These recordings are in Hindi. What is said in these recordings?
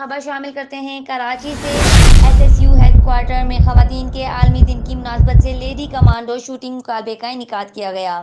खबर शामिल करते हैं कराची से। एसएसयू हेडक्वार्टर में खवातीन के आलमी दिन की मुनासबत से लेडी कमांडो शूटिंग मुकाबले का इनेकाद किया गया।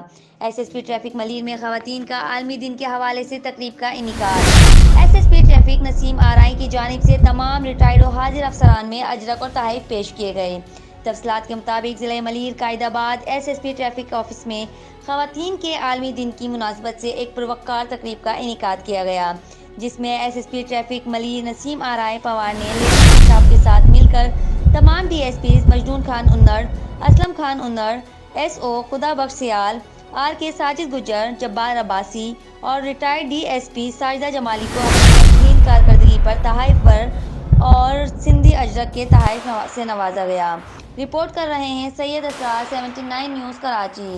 एसएसपी ट्रैफिक मलिर में खवातीन का आलमी दिन के हवाले से तकरीब का इनेकाद। एसएसपी ट्रैफिक नसीम आराई की जानिब से तमाम रिटायर्ड और हाजिर अफसरान में अजरक और तहफ़ पेश किए गए। तफसीलात के मुताबिक ज़िले Malir Qaidabad SSP traffic office में खवातीन के आलमी दिन की मुनासबत से एक पुरवकार तकरीब का इनेकाद किया गया, जिसमें एसएसपी ट्रैफिक मलिर नसीम आराय पवार ने लेडी स्टाफ के साथ मिलकर तमाम डीएसपीज मजनून खान उन्नड़, असलम खान उन्नड़, एसओ खुदा बख्श सियाल, आरके साजिद गुज्जर, जब्बार अब्बासी और रिटायर्ड डीएसपी साजिदा जमाली को अपनी बेहतरीन कारकर्दगी पर तहफ़ पर और सिंधी अजरक के तहफ़ से नवाजा गया। रिपोर्ट कर रहे हैं सैयद असरार 79 न्यूज़ कराची।